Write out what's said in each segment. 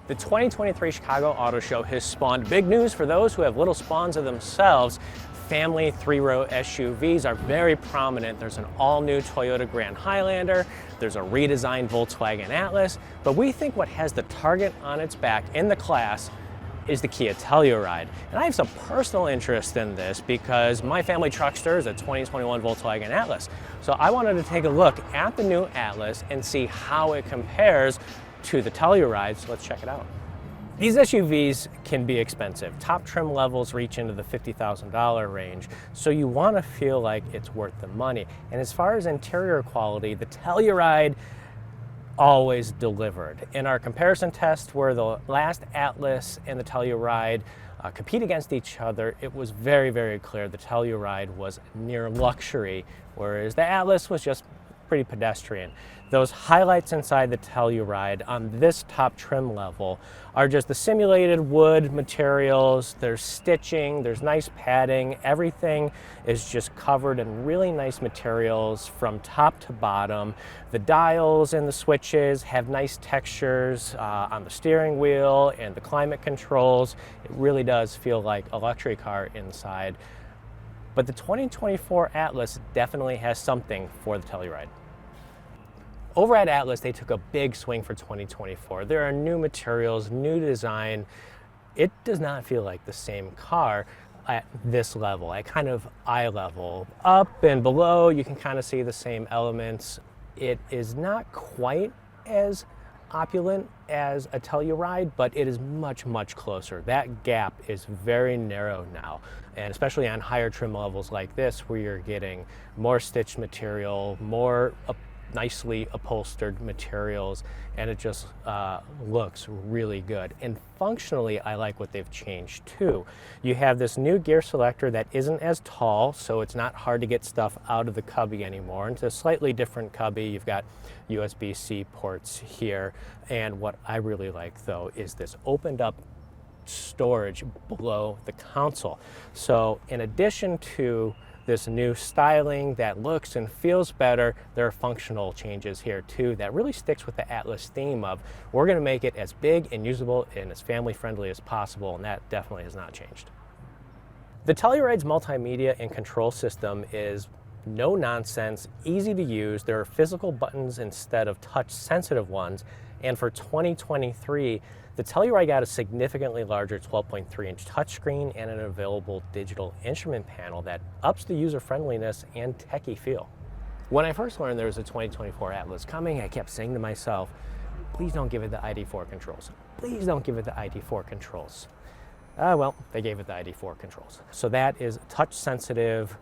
The 2023 Chicago Auto Show has spawned big news for those who have little spawns of themselves. Family three-row SUVs are very prominent. There's an all-new Toyota Grand Highlander, there's a redesigned Volkswagen Atlas, but we think what has the target on its back in the class is the Kia Telluride. And I have some personal interest in this because my family truckster is a 2021 Volkswagen Atlas. So I wanted to take a look at the new Atlas and see how it compares to the Telluride, so let's check it out. These SUVs can be expensive. Top trim levels reach into the $50,000 range, so you want to feel like it's worth the money. And as far as interior quality, the Telluride always delivered. In our comparison test where the last Atlas and the Telluride compete against each other, it was very, very clear the Telluride was near luxury, whereas the Atlas was just pretty pedestrian. Those highlights inside the Telluride on this top trim level are just the simulated wood materials. There's stitching, there's nice padding, everything is just covered in really nice materials from top to bottom. The dials and the switches have nice textures on the steering wheel and the climate controls. It really does feel like a luxury car inside. But the 2024 Atlas definitely has something for the Telluride. Over at Atlas, they took a big swing for 2024. There are new materials, new design. It does not feel like the same car at this level, at kind of eye level. Up and below, you can kind of see the same elements. It is not quite as opulent as a Telluride, but it is much, much closer. That gap is very narrow now, and especially on higher trim levels like this, where you're getting more stitched material, more nicely upholstered materials, and it just looks really good. And functionally, I like what they've changed too. You have this new gear selector that isn't as tall, so it's not hard to get stuff out of the cubby anymore. It's a slightly different cubby. You've got USB-C ports here, and what I really like though is this opened up storage below the console. So in addition to this new styling that looks and feels better, there are functional changes here too that really sticks with the Atlas theme of we're going to make it as big and usable and as family friendly as possible, and that definitely has not changed. The Telluride's multimedia and control system is no nonsense, easy to use. There are physical buttons instead of touch sensitive ones, and for 2023 the Telluride got a significantly larger 12.3-inch touchscreen and an available digital instrument panel that ups the user friendliness and techie feel. When I first learned there was a 2024 Atlas coming, I kept saying to myself, please don't give it the ID4 controls. Please don't give it the ID4 controls. Well, they gave it the ID4 controls. So that is touch sensitive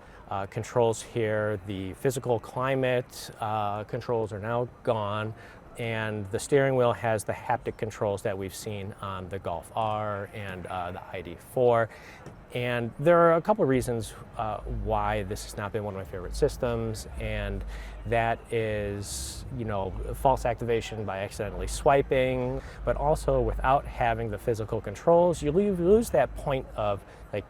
controls here. The physical climate controls are now gone, and the steering wheel has the haptic controls that we've seen on the Golf R and the ID4. And there are a couple of reasons why this has not been one of my favorite systems, and that is, false activation by accidentally swiping, but also without having the physical controls, you lose that point of like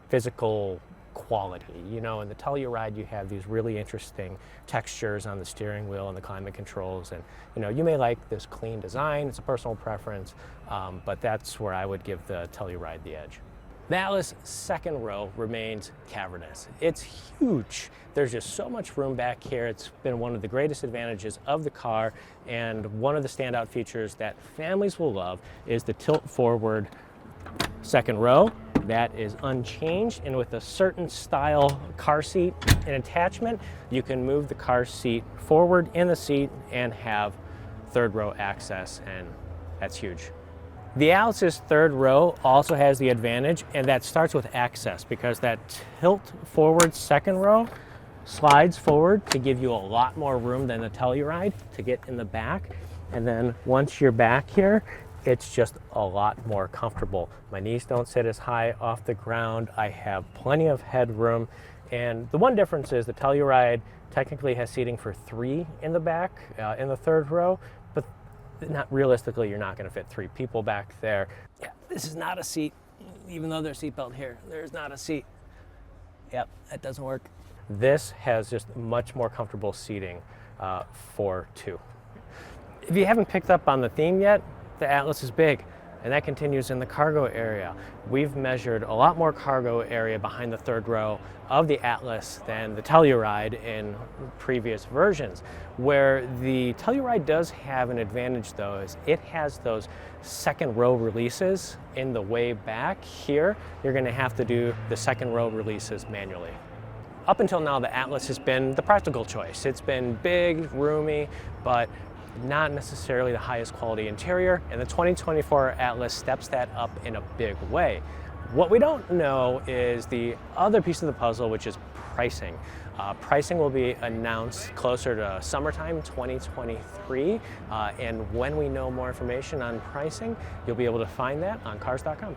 physical quality. In the Telluride you have these really interesting textures on the steering wheel and the climate controls, and you may like this clean design, it's a personal preference, but that's where I would give the Telluride the edge. The Atlas second row remains cavernous. It's huge. There's just so much room back here. It's been one of the greatest advantages of the car, and one of the standout features that families will love is the tilt forward second row. That is unchanged, and with a certain style car seat and attachment, you can move the car seat forward in the seat and have third row access, and that's huge. The Atlas's third row also has the advantage, and that starts with access, because that tilt forward second row slides forward to give you a lot more room than the Telluride to get in the back. And then once you're back here, it's just a lot more comfortable. My knees don't sit as high off the ground. I have plenty of headroom. And the one difference is the Telluride technically has seating for 3 in the back, in the third row, but not realistically, you're not going to fit 3 people back there. Yeah, this is not a seat, even though there's seatbelt here. There's not a seat. Yep, that doesn't work. This has just much more comfortable seating for 2. If you haven't picked up on the theme yet, the Atlas is big, and that continues in the cargo area. We've measured a lot more cargo area behind the third row of the Atlas than the Telluride in previous versions. Where the Telluride does have an advantage though is it has those second row releases in the way back. Here, you're gonna have to do the second row releases manually. Up until now, the Atlas has been the practical choice. It's been big, roomy, but not necessarily the highest quality interior, and the 2024 Atlas steps that up in a big way. What we don't know is the other piece of the puzzle, which is pricing. Pricing will be announced closer to summertime 2023, and when we know more information on pricing, you'll be able to find that on Cars.com.